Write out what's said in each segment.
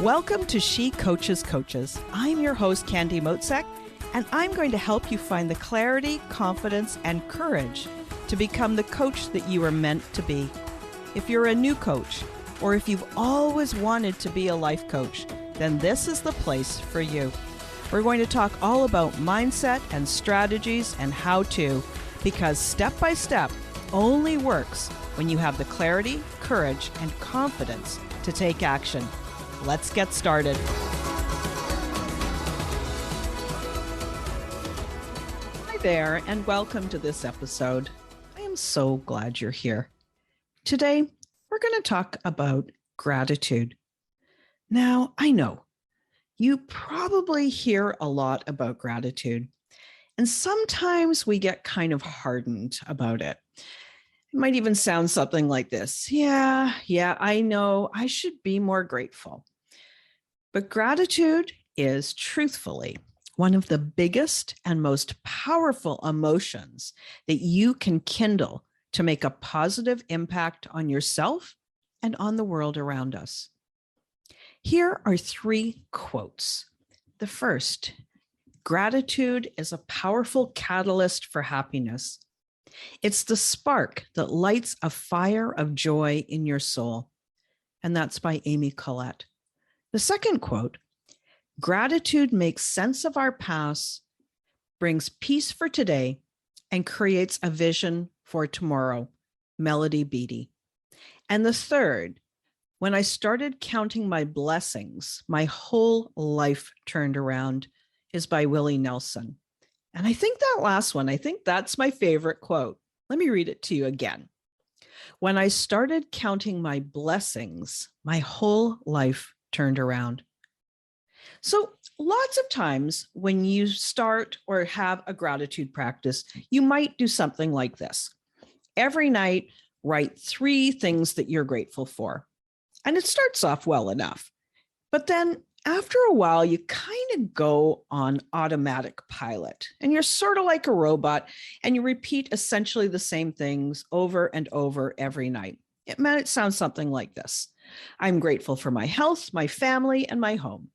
Welcome to She Coaches Coaches. I'm your host, Candy Motzek, and I'm going to help you find the clarity, confidence, and courage to become the coach that you are meant to be. If you're a new coach, or if you've always wanted to be a life coach, then this is the place for you. We're going to talk all about mindset and strategies and how to, because step by step only works when you have the clarity, courage, and confidence to take action. Let's get started. Hi there, and welcome to this episode. I am so glad you're here. Today, we're going to talk about gratitude. Now, I know you probably hear a lot about gratitude, and sometimes we get kind of hardened about it. It might even sound something like this. Yeah, I know I should be more grateful. But gratitude is truthfully one of the biggest and most powerful emotions that you can kindle to make a positive impact on yourself and on the world around us. Here are 3 quotes. The first, gratitude is a powerful catalyst for happiness. It's the spark that lights a fire of joy in your soul. And that's by Amy Collette. The second quote, gratitude makes sense of our past, brings peace for today, and creates a vision for tomorrow. Melody Beattie. And the third, when I started counting my blessings, my whole life turned around, is by Willie Nelson. And I think that last one, that's my favorite quote. Let me read it to you again. When I started counting my blessings, my whole life turned around. So lots of times when you start or have a gratitude practice, you might do something like this. Every night, write 3 things that you're grateful for. And it starts off well enough. But then after a while, you kind of go on automatic pilot and you're sort of like a robot and you repeat essentially the same things over and over every night. It might sound something like this. I'm grateful for my health, my family, and my home.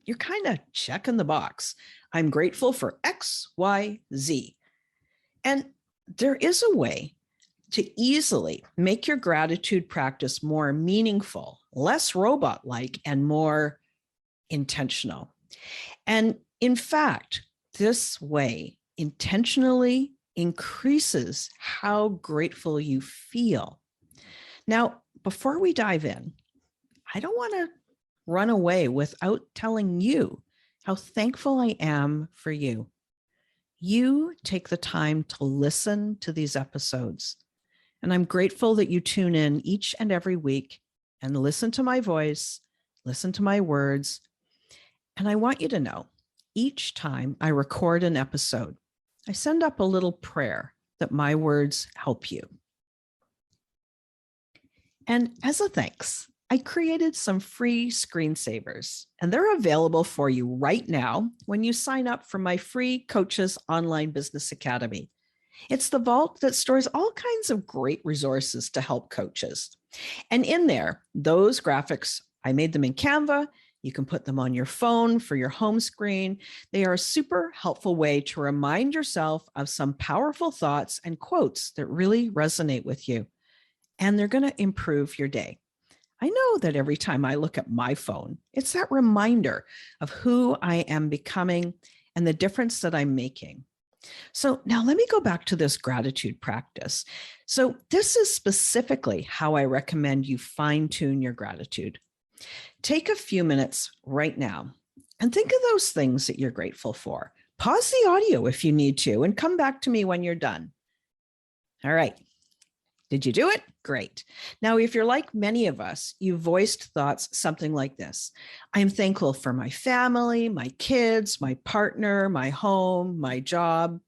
You're kind of checking the box. I'm grateful for X, Y, Z. And there is a way to easily make your gratitude practice more meaningful, less robot-like, and more intentional. And in fact, this way intentionally increases how grateful you feel. Now, before we dive in, I don't want to run away without telling you how thankful I am for you. You take the time to listen to these episodes. And I'm grateful that you tune in each and every week and listen to my voice, listen to my words. And I want you to know, each time I record an episode, I send up a little prayer that my words help you. And as a thanks, I created some free screensavers, and they're available for you right now when you sign up for my free Coaches Online Business Academy. It's the vault that stores all kinds of great resources to help coaches. And in there, those graphics, I made them in Canva. You can put them on your phone for your home screen. They are a super helpful way to remind yourself of some powerful thoughts and quotes that really resonate with you. And they're going to improve your day. I know that every time I look at my phone, it's that reminder of who I am becoming and the difference that I'm making. So now let me go back to this gratitude practice. So this is specifically how I recommend you fine-tune your gratitude. Take a few minutes right now and think of those things that you're grateful for. Pause the audio if you need to and come back to me when you're done. All right. Did you do it? Great. Now, if you're like many of us, you voiced thoughts something like this. I am thankful for my family, my kids, my partner, my home, my job.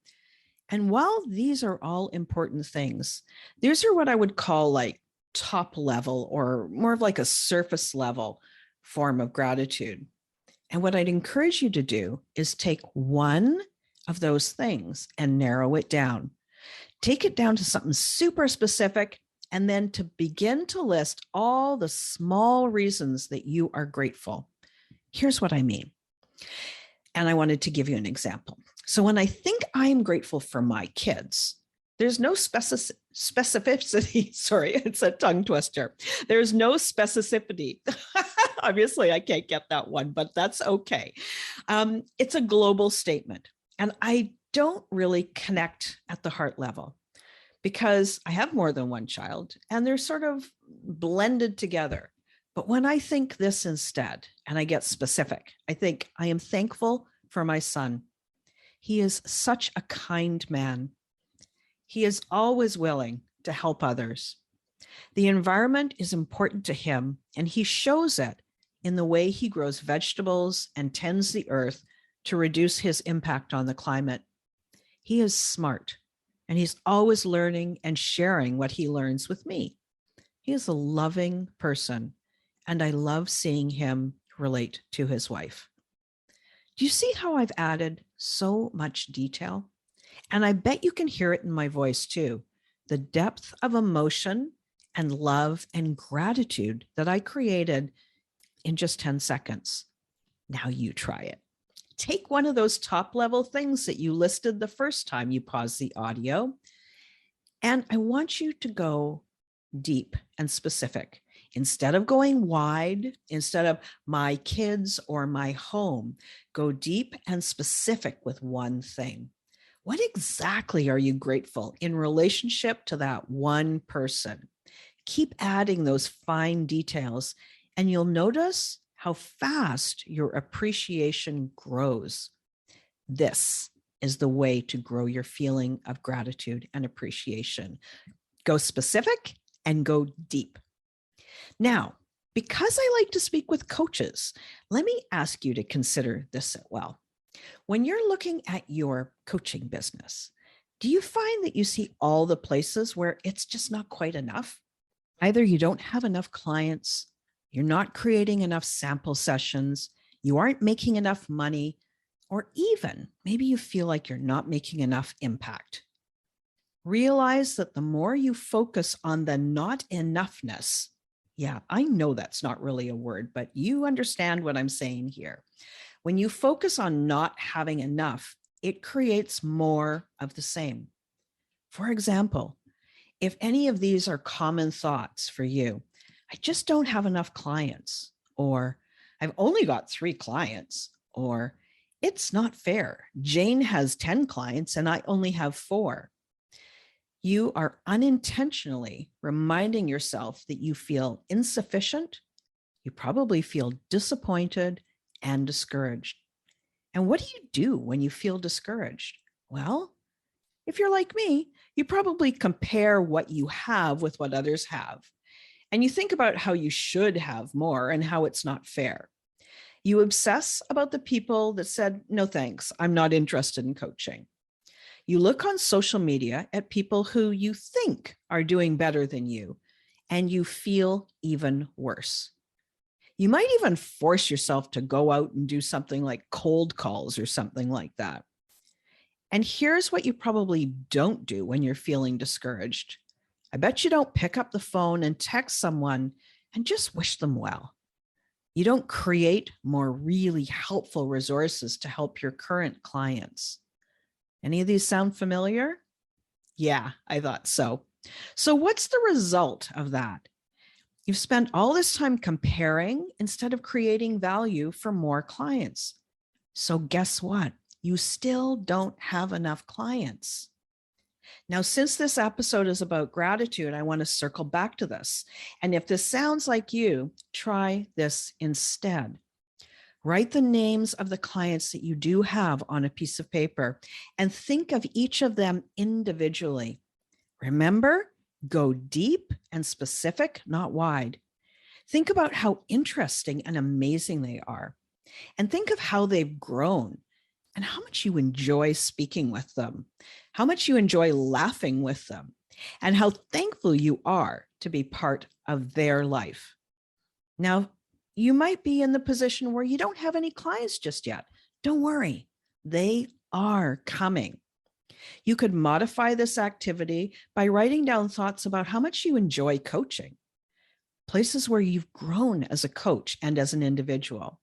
And while these are all important things, these are what I would call like top level or more of like a surface level form of gratitude. And what I'd encourage you to do is take one of those things and narrow it down. Take it down to something super specific and then to begin to list all the small reasons that you are grateful. Here's what I mean. And I wanted to give you an example. So when I think I'm grateful for my kids, there's no specificity. Sorry, it's a tongue twister. There's no specificity. Obviously, I can't get that one, but that's okay. It's a global statement. And I don't really connect at the heart level because I have more than one child and they're sort of blended together. But when I think this instead, and I get specific, I think I am thankful for my son. He is such a kind man. He is always willing to help others. The environment is important to him, and he shows it in the way he grows vegetables and tends the earth to reduce his impact on the climate. He is smart, and he's always learning and sharing what he learns with me. He is a loving person, and I love seeing him relate to his wife. Do you see how I've added so much detail? And I bet you can hear it in my voice too. The depth of emotion and love and gratitude that I created in just 10 seconds. Now you try it. Take one of those top level things that you listed the first time you paused the audio, and I want you to go deep and specific. Instead of going wide, instead of my kids or my home, go deep and specific with one thing. What exactly are you grateful in relationship to that one person? Keep adding those fine details, and you'll notice how fast your appreciation grows. This is the way to grow your feeling of gratitude and appreciation. Go specific and go deep. Now, because I like to speak with coaches, let me ask you to consider this as well. When you're looking at your coaching business, do you find that you see all the places where it's just not quite enough? Either you don't have enough clients, you're not creating enough sample sessions, you aren't making enough money, or even maybe you feel like you're not making enough impact. Realize that the more you focus on the not enoughness, yeah, I know that's not really a word, but you understand what I'm saying here. When you focus on not having enough, it creates more of the same. For example, if any of these are common thoughts for you, I just don't have enough clients, or I've only got 3 clients, or it's not fair. Jane has 10 clients and I only have 4. You are unintentionally reminding yourself that you feel insufficient. You probably feel disappointed and discouraged. And what do when you feel discouraged? Well, if you're like me, you probably compare what you have with what others have. And you think about how you should have more and how it's not fair. You obsess about the people that said, no, thanks, I'm not interested in coaching. You look on social media at people who you think are doing better than you, and you feel even worse. You might even force yourself to go out and do something like cold calls or something like that. And here's what you probably don't do when you're feeling discouraged. I bet you don't pick up the phone and text someone and just wish them well. You don't create more really helpful resources to help your current clients. Any of these sound familiar? Yeah, I thought so. So what's the result of that? You've spent all this time comparing instead of creating value for more clients. So guess what? You still don't have enough clients. Now, since this episode is about gratitude, I want to circle back to this. And if this sounds like you, try this instead. Write the names of the clients that you do have on a piece of paper and think of each of them individually. Remember, go deep and specific, not wide. Think about how interesting and amazing they are. And think of how they've grown and how much you enjoy speaking with them, how much you enjoy laughing with them, and how thankful you are to be part of their life. Now, you might be in the position where you don't have any clients just yet. Don't worry, they are coming. You could modify this activity by writing down thoughts about how much you enjoy coaching, places where you've grown as a coach and as an individual,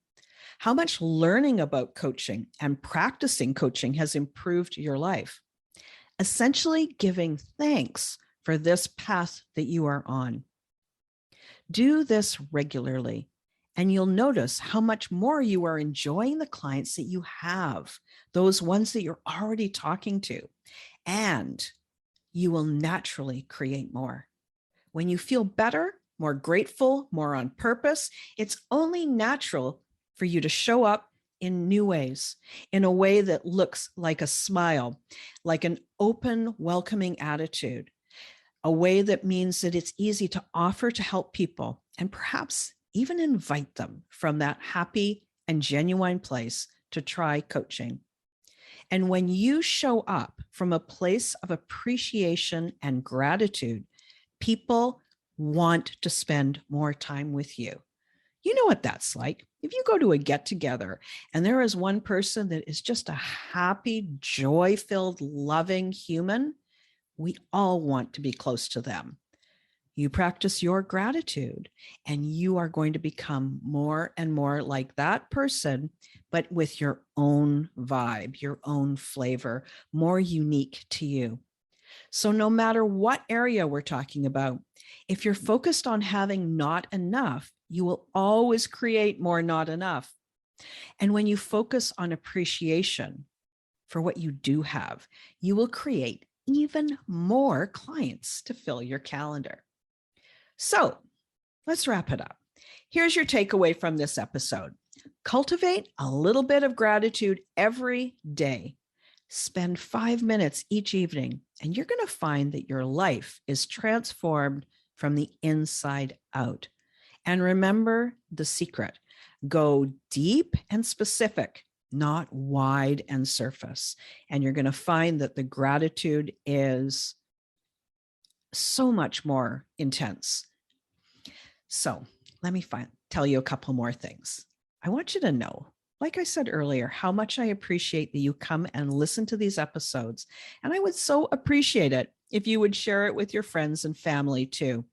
how much learning about coaching and practicing coaching has improved your life. Essentially giving thanks for this path that you are on. Do this regularly, and you'll notice how much more you are enjoying the clients that you have, those ones that you're already talking to, and you will naturally create more. When you feel better, more grateful, more on purpose, it's only natural for you to show up in new ways, in a way that looks like a smile, like an open, welcoming attitude, a way that means that it's easy to offer to help people and perhaps even invite them from that happy and genuine place to try coaching. And when you show up from a place of appreciation and gratitude, people want to spend more time with you. You know what that's like. If you go to a get together and there is one person that is just a happy, joy-filled, loving human, we all want to be close to them. You practice your gratitude and you are going to become more and more like that person, but with your own vibe, your own flavor, more unique to you. So no matter what area we're talking about, if you're focused on having not enough, you will always create more not enough. And when you focus on appreciation for what you do have, you will create even more clients to fill your calendar. So let's wrap it up. Here's your takeaway from this episode. Cultivate a little bit of gratitude every day. Spend 5 minutes each evening, and you're going to find that your life is transformed from the inside out. And remember the secret. Go deep and specific, not wide and surface. And you're going to find that the gratitude is so much more intense. So let me tell you a couple more things. I want you to know, like I said earlier, how much I appreciate that you come and listen to these episodes. And I would so appreciate it if you would share it with your friends and family too.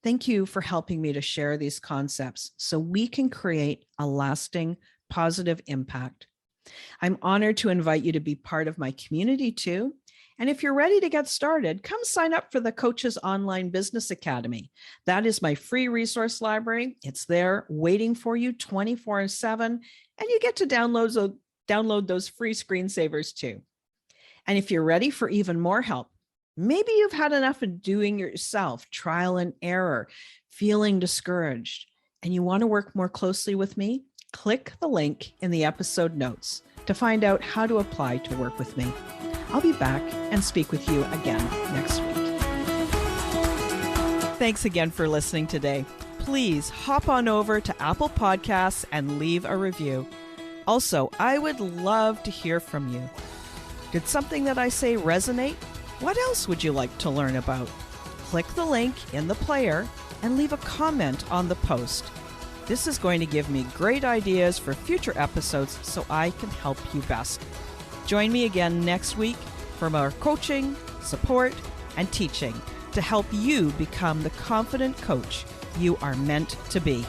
Thank you for helping me to share these concepts so we can create a lasting, positive impact. I'm honored to invite you to be part of my community too. And if you're ready to get started, come sign up for the Coaches Online Business Academy. That is my free resource library. It's there waiting for you 24/7, and you get to download those free screensavers too. And if you're ready for even more help, maybe you've had enough of doing it yourself, trial and error, feeling discouraged, and you want to work more closely with me, click the link in the episode notes to find out how to apply to work with me. I'll be back and speak with you again next week. Thanks again for listening today. Please hop on over to Apple Podcasts and leave a review. Also, I would love to hear from you. Did something that I say resonate? What else would you like to learn about? Click the link in the player and leave a comment on the post. This is going to give me great ideas for future episodes so I can help you best. Join me again next week for more coaching, support, and teaching to help you become the confident coach you are meant to be.